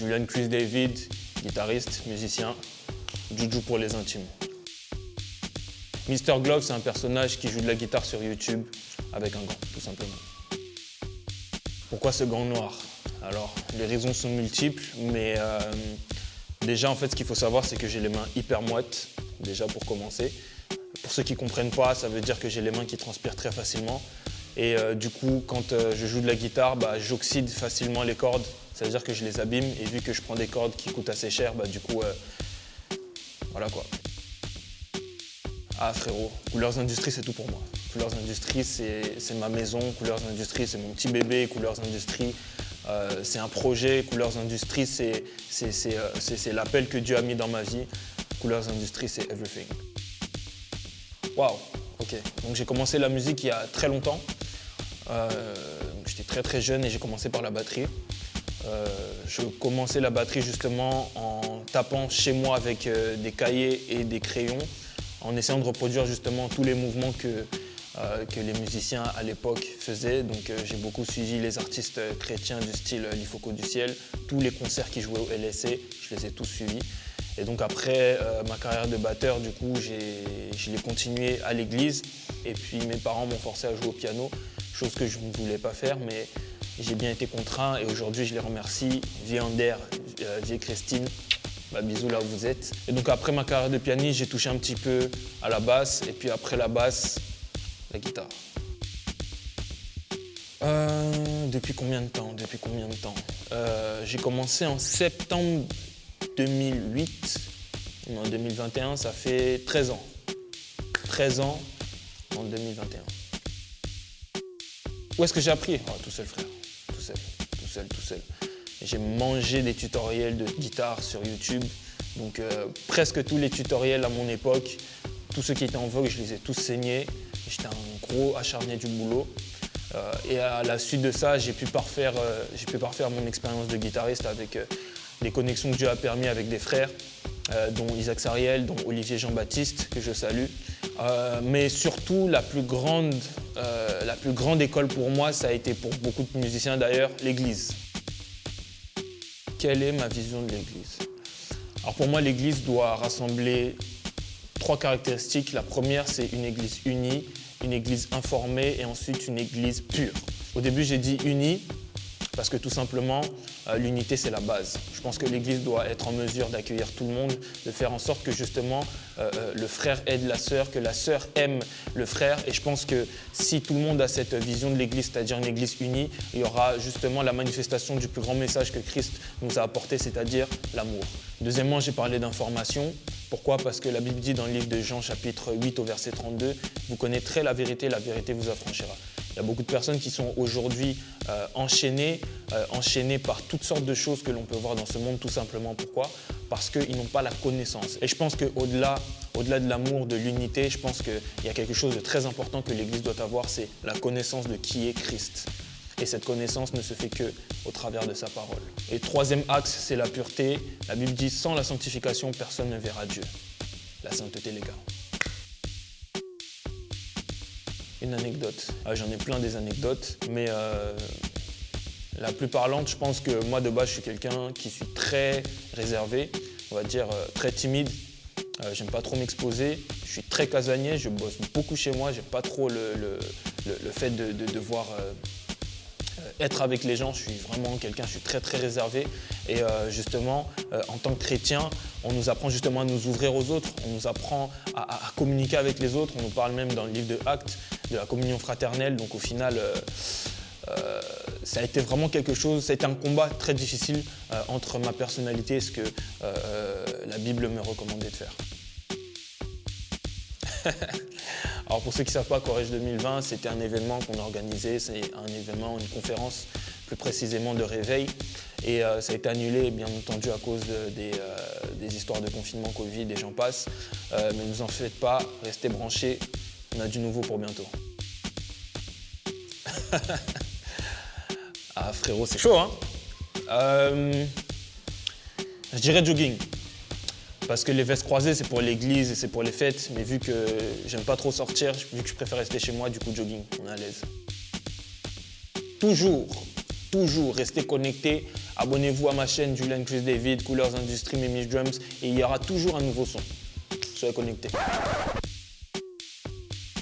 Julian Chris David, guitariste, musicien, Juju pour les intimes. Mr. Glove, c'est un personnage qui joue de la guitare sur YouTube avec un gant, tout simplement. Pourquoi ce gant noir? Alors, les raisons sont multiples, mais déjà, en fait, ce qu'il faut savoir, c'est que j'ai les mains hyper moites, déjà pour commencer. Pour ceux qui ne comprennent pas, ça veut dire que j'ai les mains qui transpirent très facilement. Et du coup, quand je joue de la guitare, j'oxyde facilement les cordes. Ça veut dire que je les abîme. Et vu que je prends des cordes qui coûtent assez cher, du coup, voilà quoi. Ah frérot, Couleurs Industries, c'est tout pour moi. Couleurs Industries, c'est ma maison. Couleurs Industries, c'est mon petit bébé. Couleurs Industries, c'est un projet. Couleurs Industries, c'est l'appel que Dieu a mis dans ma vie. Couleurs Industries, c'est everything. Waouh, ok. Donc j'ai commencé la musique il y a très longtemps. J'étais très très jeune et j'ai commencé par la batterie. Je commençais la batterie justement en tapant chez moi avec des cahiers et des crayons, en essayant de reproduire justement tous les mouvements que les musiciens à l'époque faisaient. Donc j'ai beaucoup suivi les artistes chrétiens du style Lifoko du Ciel. Tous les concerts qui jouaient au LSC, je les ai tous suivis. Et donc après ma carrière de batteur, du coup, je l'ai continué à l'église. Et puis mes parents m'ont forcé à jouer au piano, chose que je ne voulais pas faire, mais j'ai bien été contraint. Et aujourd'hui, je les remercie. Vie Ander, vie Christine, bisous là où vous êtes. Et donc après ma carrière de pianiste, j'ai touché un petit peu à la basse. Et puis après la basse, la guitare. Depuis combien de temps? J'ai commencé en septembre 2008, en 2021, ça fait 13 ans. 13 ans en 2021. Où est-ce que j'ai appris? Tout seul, frère. Tout seul. J'ai mangé des tutoriels de guitare sur YouTube. Donc presque tous les tutoriels à mon époque, tous ceux qui étaient en vogue, je les ai tous saignés. J'étais un gros acharné du boulot. Et à la suite de ça, j'ai pu parfaire mon expérience de guitariste avec les connexions que Dieu a permis avec des frères, dont Isaac Sariel, dont Olivier Jean-Baptiste, que je salue. Mais surtout, la plus grande école pour moi, ça a été pour beaucoup de musiciens d'ailleurs, l'Église. Quelle est ma vision de l'Église? Alors pour moi, l'Église doit rassembler 3 caractéristiques. La première, c'est une Église unie, une Église informée et ensuite une Église pure. Au début, j'ai dit unie, parce que tout simplement, l'unité, c'est la base. Je pense que l'Église doit être en mesure d'accueillir tout le monde, de faire en sorte que justement le frère aide la sœur, que la sœur aime le frère. Et je pense que si tout le monde a cette vision de l'Église, c'est-à-dire une Église unie, il y aura justement la manifestation du plus grand message que Christ nous a apporté, c'est-à-dire l'amour. Deuxièmement, j'ai parlé d'information. Pourquoi? Parce que la Bible dit dans le livre de Jean, chapitre 8 au verset 32, « Vous connaîtrez la vérité vous affranchira ». Il y a beaucoup de personnes qui sont aujourd'hui enchaînées par toutes sortes de choses que l'on peut voir dans ce monde, tout simplement. Pourquoi? Parce qu'ils n'ont pas la connaissance. Et je pense qu'au-delà de l'amour, de l'unité, je pense qu'il y a quelque chose de très important que l'Église doit avoir, c'est la connaissance de qui est Christ. Et cette connaissance ne se fait qu'au travers de sa parole. Et troisième axe, c'est la pureté. La Bible dit, sans la sanctification, personne ne verra Dieu. La sainteté, les gars. Une anecdote. J'en ai plein des anecdotes, mais la plus parlante, je pense que moi de base, je suis quelqu'un qui suis très réservé, on va dire très timide. J'aime pas trop m'exposer. Je suis très casanier, je bosse beaucoup chez moi. J'aime pas trop le fait de devoir être avec les gens. Je suis vraiment quelqu'un, je suis très très réservé. Et justement, en tant que chrétien, on nous apprend justement à nous ouvrir aux autres. On nous apprend à communiquer avec les autres. On nous parle même dans le livre de Actes de la communion fraternelle. Donc au final, ça a été vraiment quelque chose, ça a été un combat très difficile entre ma personnalité et ce que la Bible me recommandait de faire. Alors pour ceux qui ne savent pas, Corège 2020, c'était un événement qu'on a organisé, c'est un événement, une conférence plus précisément de réveil. Et ça a été annulé, bien entendu, à cause des histoires de confinement, Covid et j'en passe. Mais ne vous en faites pas, restez branchés, on a du nouveau pour bientôt. Ah frérot, c'est chaud, hein. Je dirais jogging. Parce que les vestes croisées, c'est pour l'église et c'est pour les fêtes. Mais vu que j'aime pas trop sortir, vu que je préfère rester chez moi, du coup jogging, on est à l'aise. Toujours, restez connectés. Abonnez-vous à ma chaîne Julian Chris David, Coolers Industries, Mimish Drums et il y aura toujours un nouveau son. Soyez connectés.